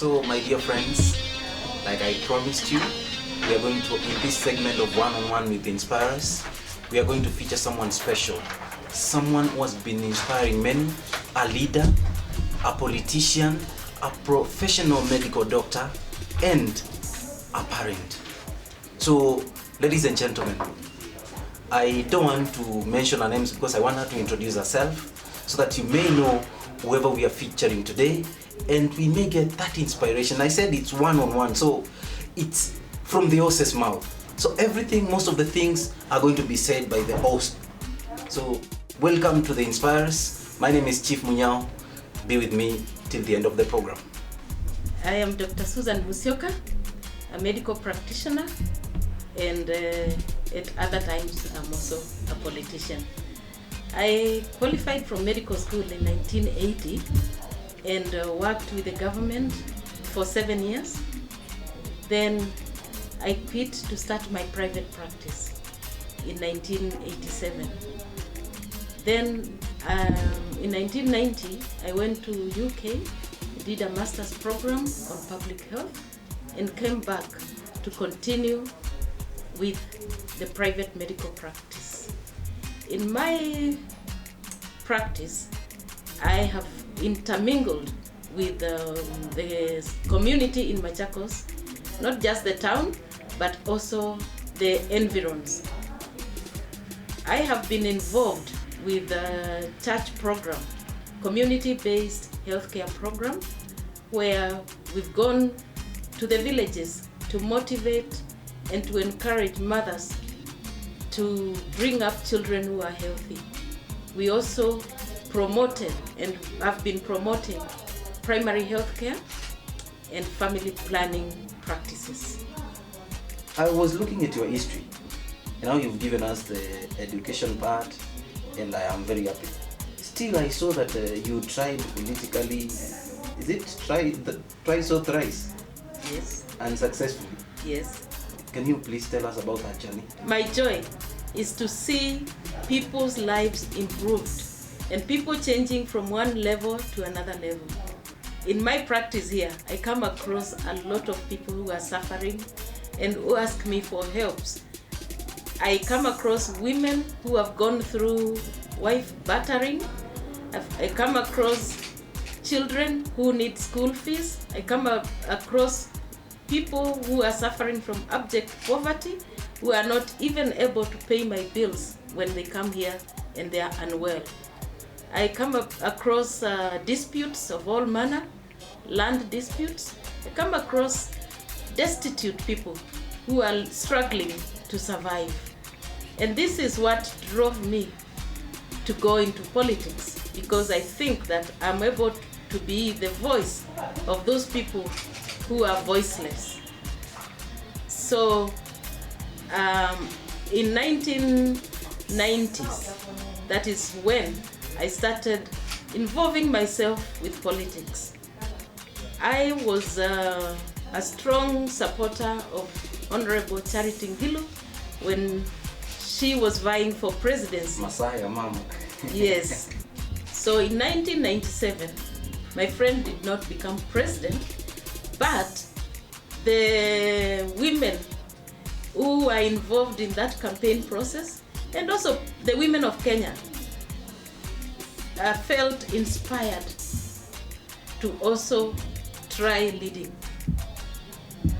So my dear friends, like I promised you, we are going to, in this segment of One-on-One with Inspiers, we are going to feature someone special. Someone who has been inspiring many, a leader, a politician, a professional medical doctor, and a parent. So, ladies and gentlemen, I don't want to mention her names because I want her to introduce herself so that you may know whoever we are featuring today and we may get that inspiration. I said it's one-on-one, so it's from the host's mouth. So everything, most of the things are going to be said by the host. So welcome to the Inspiers. My name is Chief Munyao. Be with me till the end of the program. I am Dr. Susan Musyoka, a medical practitioner, and at other times I'm also a politician. I qualified from medical school in 1980 and worked with the government for 7 years. Then I quit to start my private practice in 1987. Then in 1990, I went to UK, did a master's program on public health, and came back to continue with the private medical practice. In my practice, I have intermingled with the community in Machakos, not just the town, but also the environs. I have been involved with the church program, community-based healthcare program, where we've gone to the villages to motivate and to encourage mothers to bring up children who are healthy. We also promoted and have been promoting primary healthcare and family planning practices. I was looking at your history. Now you've given us the education part, and I am very happy. Still, I saw that you tried politically. Is it twice or thrice? Yes. Unsuccessfully? Yes. Can you please tell us about that journey? My joy is to see people's lives improved and people changing from one level to another level. In my practice here, I come across a lot of people who are suffering and who ask me for helps. I come across women who have gone through wife battering. I come across children who need school fees. I come across people who are suffering from abject poverty, who are not even able to pay my bills when they come here and they are unwell. I come across disputes of all manner, land disputes. I come across destitute people who are struggling to survive. And this is what drove me to go into politics, because I think that I'm able to be the voice of those people who are voiceless. So in 1990s, that is when I started involving myself with politics. I was a strong supporter of Honorable Charity Ngilu when she was vying for presidency. Messiah, Mama. Yes. So in 1997, my friend did not become president, but the women who are involved in that campaign process, and also the women of Kenya, felt inspired to also try leading.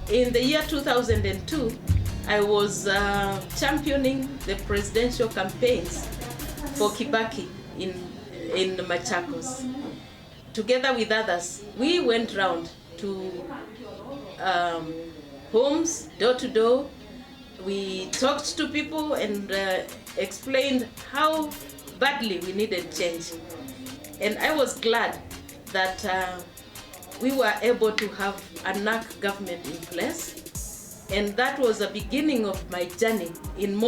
In the year 2002, I was championing the presidential campaigns for Kibaki in Machakos. Together with others, we went round to homes, door to door. We talked to people and explained how badly we needed change. And I was glad that we were able to have a NAC government in place. And that was the beginning of my journey in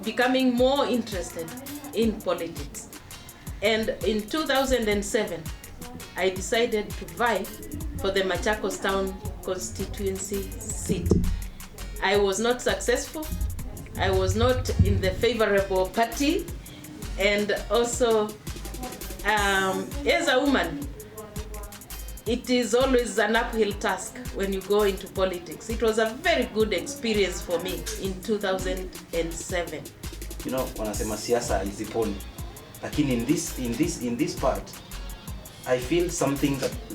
becoming more interested in politics. And in 2007, I decided to vie for the Machakos Town constituency seat. I was not successful. I was not in the favorable party. And also, as a woman, it is always an uphill task when you go into politics. It was a very good experience for me in 2007. You know, wanasema siasa haiziponi. Lakini in this part, I feel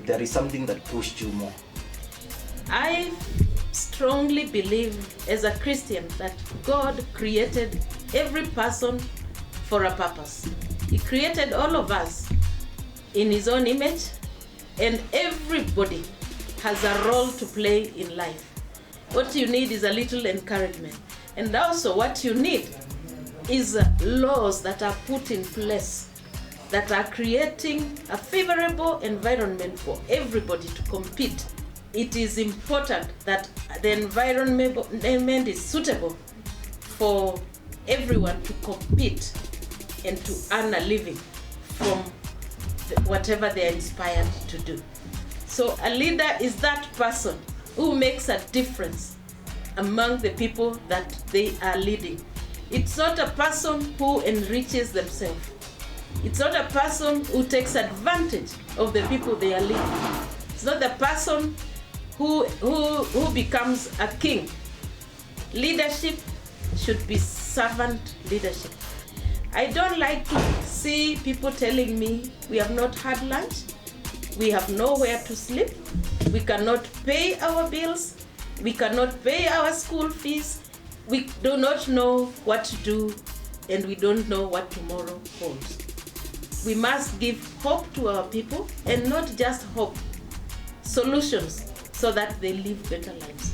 there is something that pushed you more. I strongly believe as a Christian that God created every person for a purpose. He created all of us in His own image, and everybody has a role to play in life. What you need is a little encouragement. And also what you need is laws that are put in place that are creating a favorable environment for everybody to compete. It is important that the environment is suitable for everyone to compete and to earn a living from whatever they are inspired to do. So a leader is that person who makes a difference among the people that they are leading. It's not a person who enriches themselves. It's not a person who takes advantage of the people they are leading. It's not the person who becomes a king. Leadership should be servant leadership. I don't like to see people telling me we have not had lunch, we have nowhere to sleep, we cannot pay our bills, we cannot pay our school fees, we do not know what to do, and we don't know what tomorrow holds. We must give hope to our people, and not just hope, solutions so that they live better lives.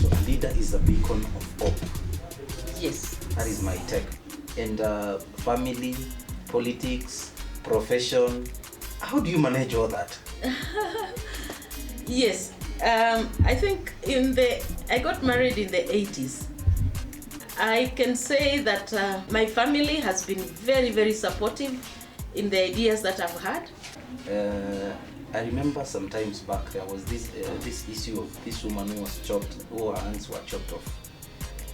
So a leader is a beacon of hope. Yes. That is my take. And family, politics, profession, how do you manage all that? Yes, I think I got married in the 80s. I can say that my family has been very, very supportive in the ideas that I've had. I remember sometimes back there was this issue of this woman who her hands were chopped off.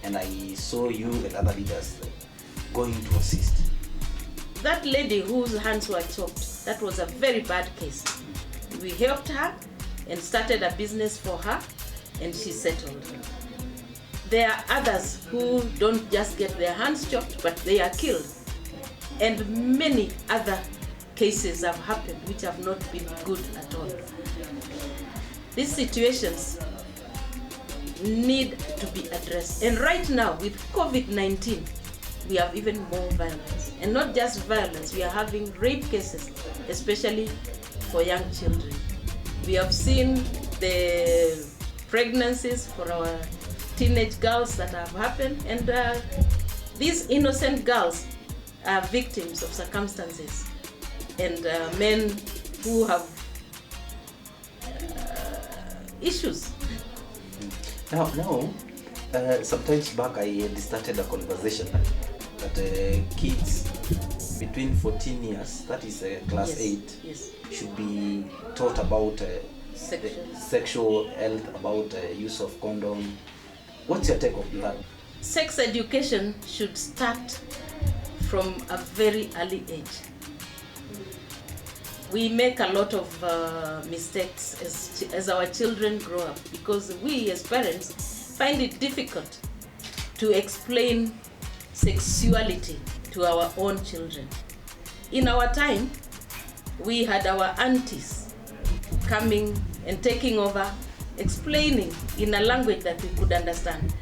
And I saw you and other leaders going to assist. That lady whose hands were chopped, that was a very bad case. We helped her and started a business for her, and she settled. There are others who don't just get their hands chopped, but they are killed. And many other cases have happened which have not been good at all. These situations need to be addressed. And right now, with COVID-19, we have even more violence. And not just violence, we are having rape cases, especially for young children. We have seen the pregnancies for our teenage girls that have happened, and these innocent girls are victims of circumstances, and men who have issues. Now, sometimes back I had started a conversation that kids between 14 years, that is class 8, yes, should be taught about sexual health, about use of condom. What's your take on that? Sex education should start from a very early age. We make a lot of mistakes as our children grow up, because we as parents find it difficult to explain sexuality to our own children. In our time, we had our aunties coming and taking over, explaining in a language that we could understand.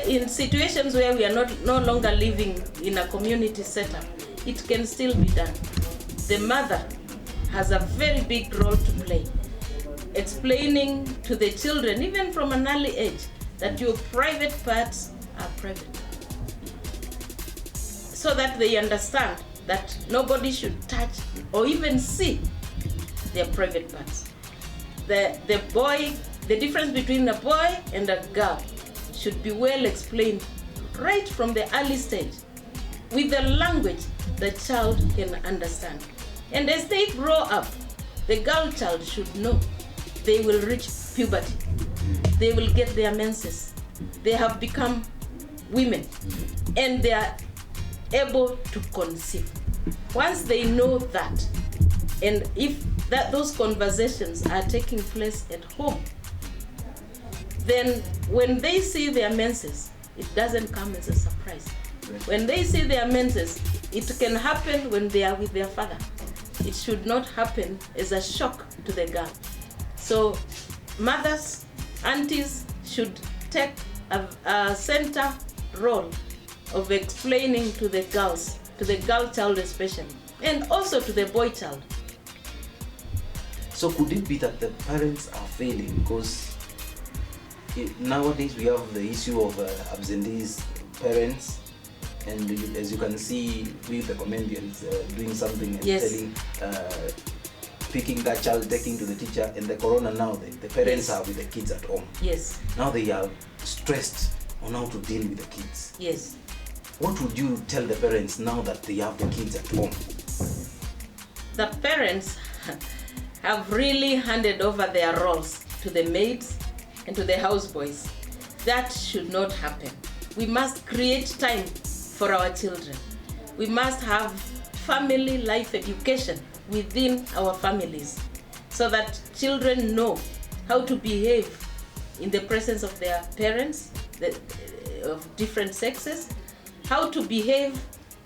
In situations where we are no longer living in a community setup, it can still be done. The mother has a very big role to play, explaining to the children, even from an early age, that your private parts are private, so that they understand that nobody should touch or even see their private parts. The difference between a boy and a girl should be well explained right from the early stage, with the language the child can understand. And as they grow up, the girl child should know they will reach puberty, they will get their menses, they have become women, and they are able to conceive. Once they know that, and if that those conversations are taking place at home, then when they see their menses, it doesn't come as a surprise. When they see their menses, it can happen when they are with their father. It should not happen as a shock to the girl. So mothers, aunties should take a center role of explaining to the girls, to the girl child especially, and also to the boy child. So could it be that the parents are failing because nowadays we have the issue of absentee parents, and as you can see, we the comedians doing something and telling, picking that child, taking to the teacher, and the corona now, the parents are with the kids at home. Yes. Now they are stressed on how to deal with the kids. Yes. What would you tell the parents now that they have the kids at home? The parents have really handed over their roles to the maids and to the houseboys. That should not happen. We must create time for our children. We must have family life education within our families so that children know how to behave in the presence of their parents of different sexes, how to behave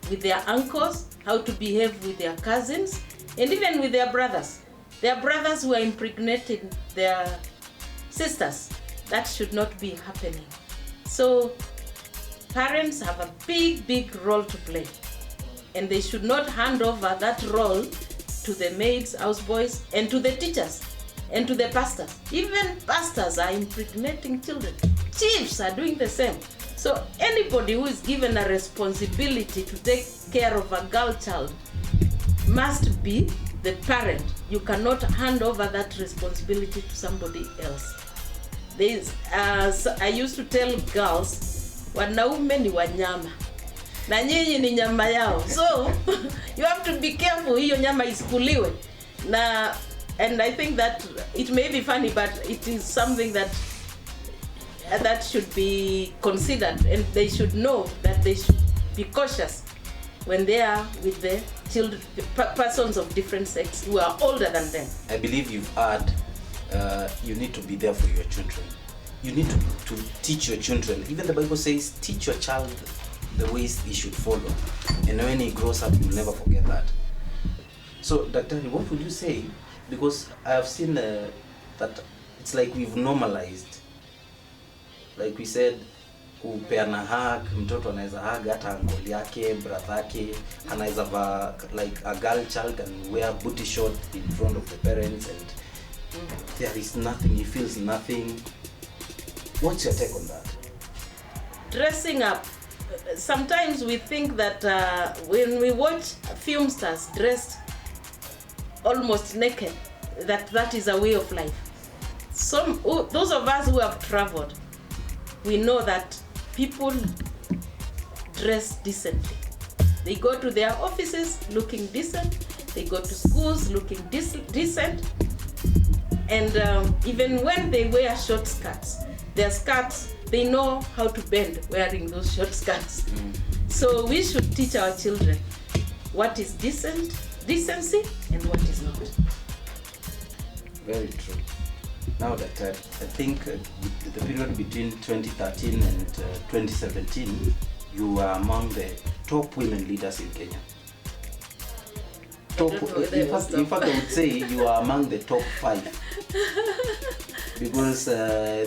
with their uncles, how to behave with their cousins, and even with their brothers. Their brothers who are impregnating their sisters. That should not be happening. So parents have a big role to play, and they should not hand over that role to the maids, houseboys, and to the teachers, and to the pastors. Even pastors are impregnating children. Chiefs are doing the same. So anybody who is given a responsibility to take care of a girl child must be the parent. You cannot hand over that responsibility to somebody else. I used to tell girls, wanaume ni wanyama na nyinyi ni nyama yao, so you have to be careful hiyo nyama isikuliwe. And I think that it may be funny, but it is something that should be considered, and they should know that they should be cautious when they are with the children, persons of different sex who are older than them. I believe you've heard, you need to be there for your children. You need to teach your children. Even the Bible says, teach your child the ways he should follow. And when he grows up, you'll never forget that. So, Dr. what would you say? Because I have seen that it's like we've normalized. Like we said, kupeana hug, mtoto anaweza hug hata uncle yake, brother yake, anaweza va, like a girl child can wear booty short in front of the parents, and there is nothing, he feels nothing. What's your take on that? Dressing up. Sometimes we think that when we watch film stars dressed almost naked, that is a way of life. Those of us who have traveled, we know that people dress decently. They go to their offices looking decent. They go to schools looking decent. And even when they wear short skirts, their skirts, they know how to bend wearing those short skirts. So we should teach our children what is decency, and what is not. Very true. Now that I think the period between 2013 and 2017, you are among the top women leaders in Kenya. In fact, I would say you are among the top 5. Because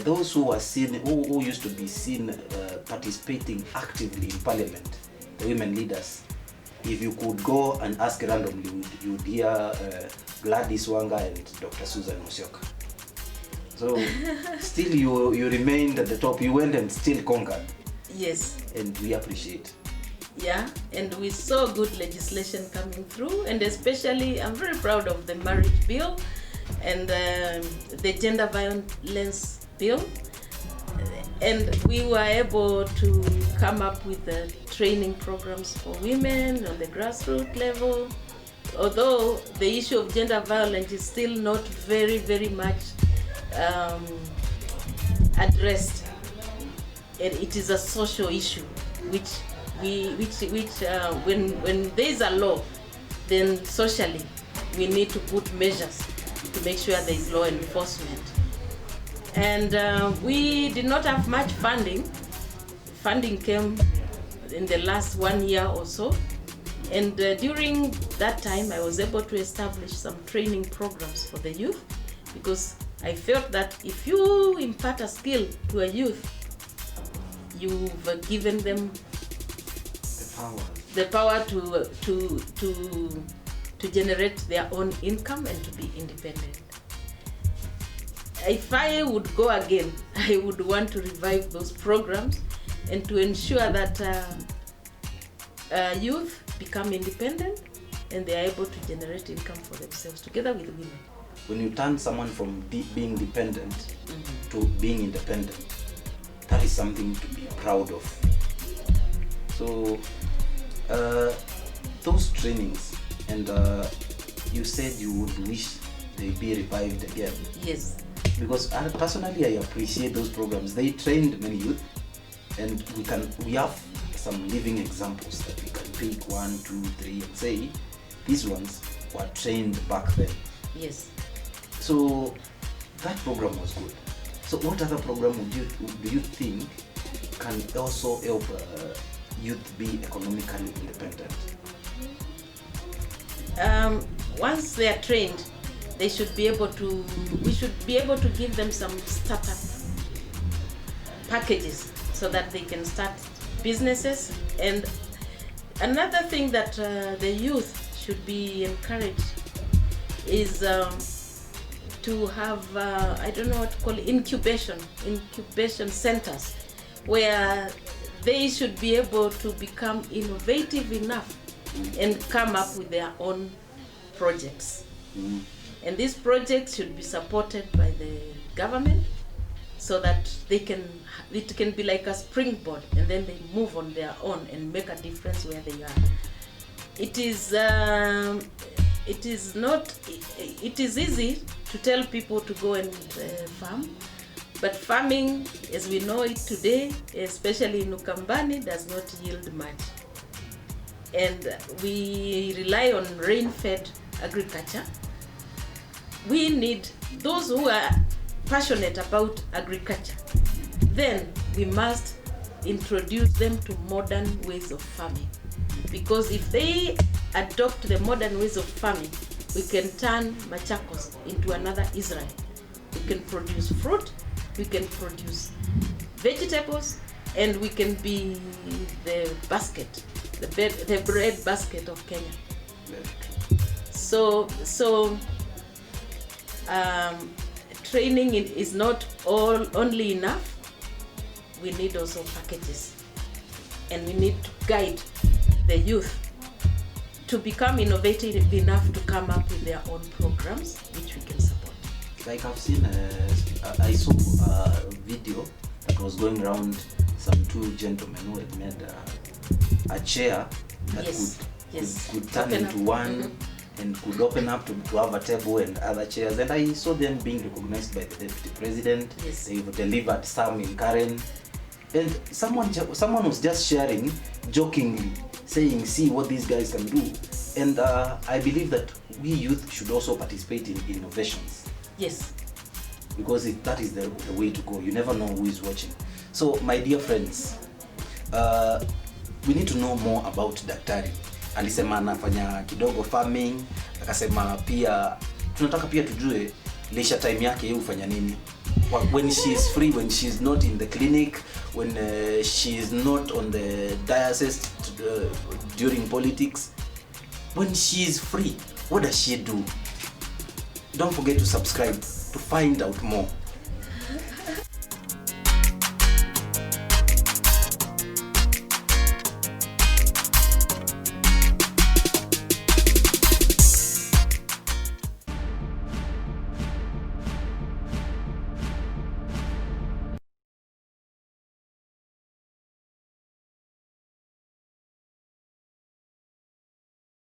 those who were seen, who used to be seen participating actively in parliament, the women leaders, if you could go and ask randomly, you would hear Gladys Wanga and Dr. Susan Musyoka. So still you remained at the top. You went and still conquered. Yes. And we appreciate. Yeah, and we saw good legislation coming through, and especially I'm very proud of the marriage bill and the gender violence bill. And we were able to come up with the training programs for women on the grassroots level. Although the issue of gender violence is still not very much addressed, and it is a social issue which when there is a law, then socially we need to put measures to make sure there is law enforcement. And we did not have much funding. Funding came in the last 1 year or so. And during that time, I was able to establish some training programs for the youth, because I felt that if you impart a skill to a youth, you've given them the power to generate their own income and to be independent. If I would go again, I would want to revive those programs and to ensure that youth become independent and they are able to generate income for themselves together with women. When you turn someone from being dependent to being independent, that is something to be proud of. So those trainings, and you said you would wish they be revived again. Yes. Because personally, I appreciate those programs. They trained many youth, and we have some living examples that we can pick 1, 2, 3 and say these ones were trained back then. Yes. So that program was good. So what other program do you think can also help youth be economically independent? Once they are trained, we should be able to give them some startup packages so that they can start businesses. And another thing that the youth should be encouraged is to have I don't know what to call it, incubation centers, where they should be able to become innovative enough and come up with their own projects. And these projects should be supported by the government so that it can be like a springboard, and then they move on their own and make a difference where they are. It is easy to tell people to go and farm, but farming as we know it today, especially in Ukambani, does not yield much. And we rely on rain-fed agriculture. We need those who are passionate about agriculture. Then we must introduce them to modern ways of farming, because if they adopt the modern ways of farming, we can turn Machakos into another Israel. We can produce fruit, we can produce vegetables, and we can be the bread basket of Kenya. So training is not only enough. We need also packages, and we need to guide the youth to become innovative enough to come up with their own programs which we can support. Like I've seen, I saw a video that was going around, some two gentlemen who had made a chair that could turn into one and could open up to have a table and other chairs. And I saw them being recognized by the deputy president. Yes. They've delivered some in Karen. And someone was just sharing jokingly, saying, see what these guys can do. And I believe that we youth should also participate in innovations. Yes. Because that is the way to go. You never know who is watching. So my dear friends, we need to know more about daktari. Alisema anafanya kidogo farming, akasema pia tunataka pia tujue leisure time yake yeye hufanya nini. When she is free, when she is not in the clinic, when she is not on the diocese during politics, when she is free, what does she do? Don't forget to subscribe to find out more.